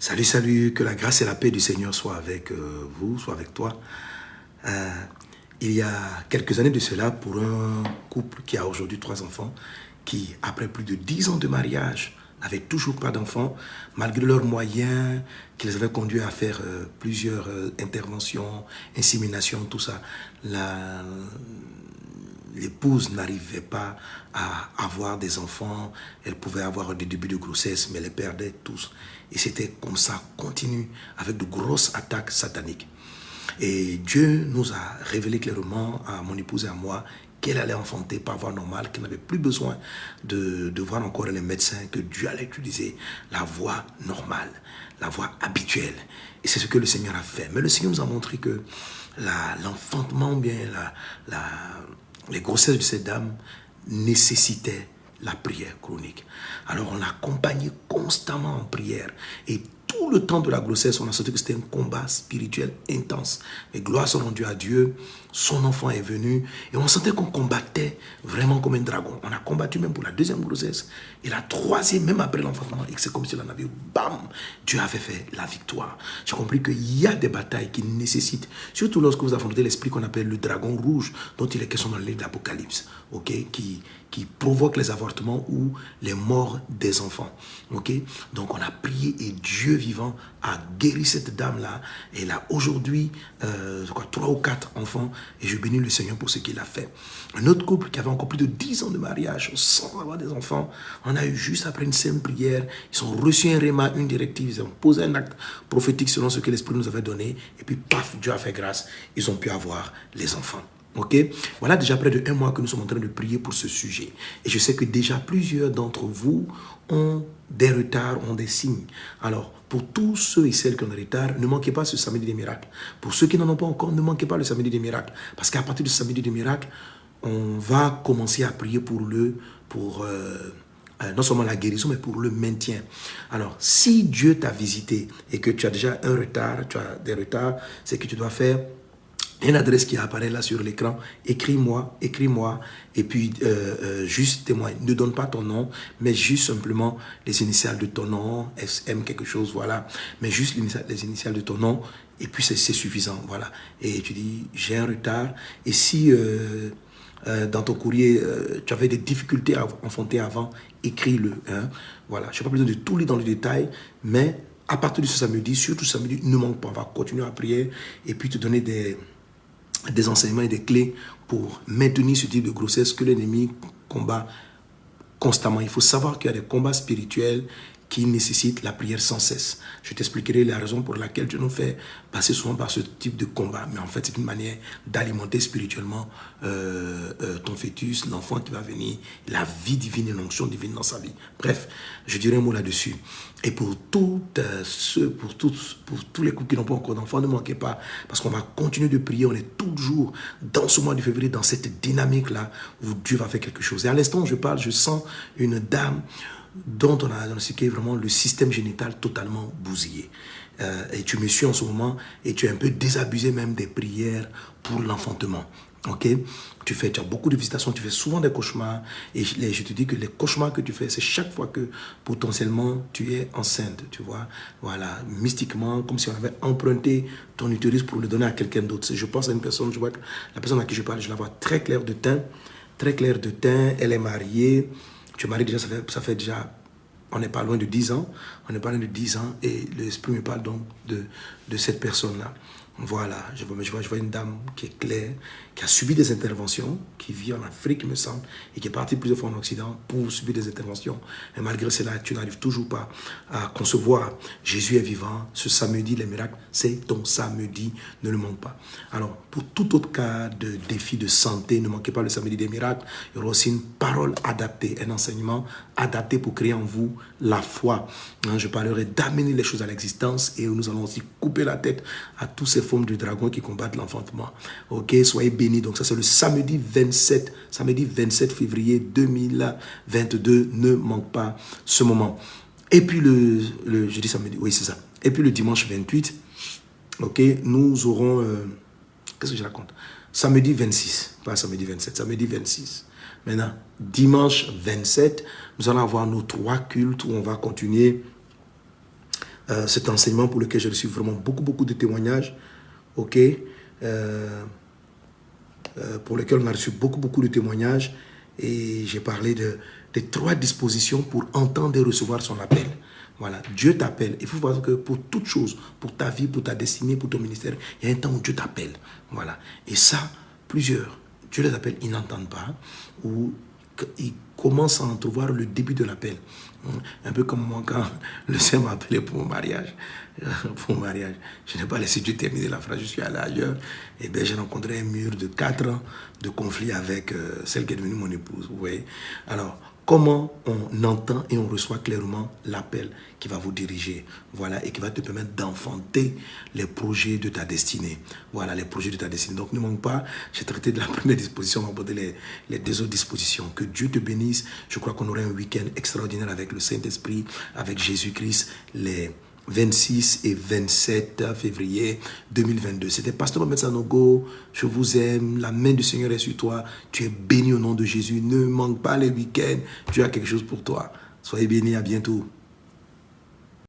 Salut, salut, que la grâce et la paix du Seigneur soient avec vous, soient avec toi. Il y a quelques années de cela, pour un couple qui a aujourd'hui 3 enfants, qui, après plus de 10 ans de mariage, n'avaient toujours pas d'enfants, malgré leurs moyens qui les avaient conduits à faire plusieurs interventions, inséminations, tout ça. L'épouse n'arrivait pas à avoir des enfants, elle pouvait avoir des débuts de grossesse, mais elle les perdait tous. Et c'était comme ça, continu, avec de grosses attaques sataniques. Et Dieu nous a révélé clairement à mon épouse et à moi qu'elle allait enfanter par voie normale, qu'elle n'avait plus besoin de voir encore les médecins, que Dieu allait utiliser la voie normale, la voie habituelle. Et c'est ce que le Seigneur a fait. Mais le Seigneur nous a montré que l'enfantement, bien les grossesses de cette dame nécessitaient la prière chronique. Alors on l'accompagnait constamment en prière. Et tout le temps de la grossesse, on a senti que c'était un combat spirituel intense. Mais gloire soit rendue à Dieu, son enfant est venu et on sentait qu'on combattait vraiment comme un dragon. On a combattu même pour la 2e grossesse et la 3e, même après l'enfantement. Et c'est comme si on avait, bam, Dieu avait fait la victoire. J'ai compris qu'il y a des batailles qui nécessitent, surtout lorsque vous affrontez l'esprit qu'on appelle le dragon rouge, dont il est question dans le livre d'Apocalypse, qui provoque les avortements ou les morts des enfants. Donc on a prié et Dieu vivant a guéri cette dame-là. Et elle a aujourd'hui 3 ou 4 enfants et je bénis le Seigneur pour ce qu'il a fait. Un autre couple qui avait encore plus de 10 ans de mariage sans avoir des enfants, on a eu juste après une simple prière, ils ont reçu un réma, une directive, ils ont posé un acte prophétique selon ce que l'Esprit nous avait donné et puis paf, Dieu a fait grâce, ils ont pu avoir les enfants. Voilà déjà près de 1 mois que nous sommes en train de prier pour ce sujet. Et je sais que déjà plusieurs d'entre vous ont des retards, ont des signes. Alors, pour tous ceux et celles qui ont des retards, ne manquez pas ce samedi des miracles. Pour ceux qui n'en ont pas encore, ne manquez pas le samedi des miracles. Parce qu'à partir du samedi des miracles, on va commencer à prier pour non seulement la guérison, mais pour le maintien. Alors, si Dieu t'a visité et que tu as déjà un retard, tu as des retards, c'est que tu dois faire une adresse qui apparaît là sur l'écran, écris-moi, et puis juste témoigne. Ne donne pas ton nom, mais juste simplement les initiales de ton nom, SM quelque chose, voilà. Mais juste les initiales de ton nom, et puis c'est suffisant, voilà. Et tu dis, j'ai un retard, et si dans ton courrier, tu avais des difficultés à enfanter avant, écris-le. Voilà, je n'ai pas besoin de tout lire dans le détail, mais à partir de ce samedi, surtout samedi, ne manque pas, on va continuer à prier, et puis te donner des enseignements et des clés pour maintenir ce type de grossesse que l'ennemi combat constamment. Il faut savoir qu'il y a des combats spirituels qui nécessitent la prière sans cesse. Je t'expliquerai la raison pour laquelle Dieu nous fait passer souvent par ce type de combat. Mais en fait, c'est une manière d'alimenter spirituellement ton fœtus, l'enfant qui va venir, la vie divine et l'onction divine dans sa vie. Bref, je dirai un mot là-dessus. Et pour tous les couples qui n'ont pas encore d'enfants, ne manquez pas, parce qu'on va continuer de prier. On est toujours dans ce mois de février, dans cette dynamique-là, où Dieu va faire quelque chose. Et à l'instant où je parle, je sens une dame dont on a diagnostiqué vraiment le système génital totalement bousillé. Et tu me suis en ce moment et tu es un peu désabusé même des prières pour l'enfantement. Tu as beaucoup de visitations, tu fais souvent des cauchemars et je te dis que les cauchemars que tu fais, c'est chaque fois que potentiellement tu es enceinte, tu vois, voilà, mystiquement, comme si on avait emprunté ton utérus pour le donner à quelqu'un d'autre. Je pense à une personne, je vois que la personne à qui je parle, je la vois très claire de teint, elle est mariée. Tu es marié déjà, ça fait déjà, on n'est pas loin de 10 ans. Et l'Esprit me parle donc de cette personne-là. Voilà, je vois une dame qui est claire, qui a subi des interventions, qui vit en Afrique, il me semble, et qui est partie plusieurs fois en Occident pour subir des interventions. Et malgré cela, tu n'arrives toujours pas à concevoir. Jésus est vivant. Ce samedi, les miracles, c'est ton samedi. Ne le manque pas. Alors, pour tout autre cas de défi de santé, ne manquez pas le samedi des miracles. Il y aura aussi une parole adaptée, un enseignement adapté pour créer en vous la foi. Je parlerai d'amener les choses à l'existence et nous allons aussi couper la tête à tous ces formes de dragons qui combattent l'enfantement. Soyez bénis. Donc ça c'est le samedi 27 février 2022. Ne manque pas ce moment. Et puis je dis samedi, oui c'est ça. Et puis le dimanche 28, nous aurons, qu'est-ce que je raconte? Samedi 26, pas samedi 27, samedi 26. Maintenant, dimanche 27, nous allons avoir nos 3 cultes où on va continuer cet enseignement pour lequel j'ai reçu vraiment beaucoup de témoignages. Ok, pour lequel on a reçu beaucoup de témoignages. Et j'ai parlé des 3 dispositions pour entendre et recevoir son appel. Voilà, Dieu t'appelle. Il faut voir que pour toute chose, pour ta vie, pour ta destinée, pour ton ministère, il y a un temps où Dieu t'appelle. Voilà. Et ça, plusieurs, Dieu les appelle, ils n'entendent pas, ou ils commencent à entrevoir le début de l'appel. Un peu comme moi, quand le Seigneur m'a appelé pour mon mariage. Pour mon mariage. Je n'ai pas laissé Dieu terminer la phrase, je suis allé ailleurs. Et bien, j'ai rencontré un mur de 4 ans de conflit avec celle qui est devenue mon épouse. Vous voyez? Alors, comment on entend et on reçoit clairement l'appel qui va vous diriger, voilà, et qui va te permettre d'enfanter les projets de ta destinée. Voilà, les projets de ta destinée. Donc, ne manque pas, j'ai traité de la première disposition, on va aborder les 2 autres dispositions. Que Dieu te bénisse. Je crois qu'on aura un week-end extraordinaire avec le Saint-Esprit, avec Jésus-Christ, les 26 et 27 février 2022. C'était Pasteur Mohamed Sanogo. Je vous aime. La main du Seigneur est sur toi. Tu es béni au nom de Jésus. Ne manque pas les week-ends. Tu as quelque chose pour toi. Soyez bénis. À bientôt.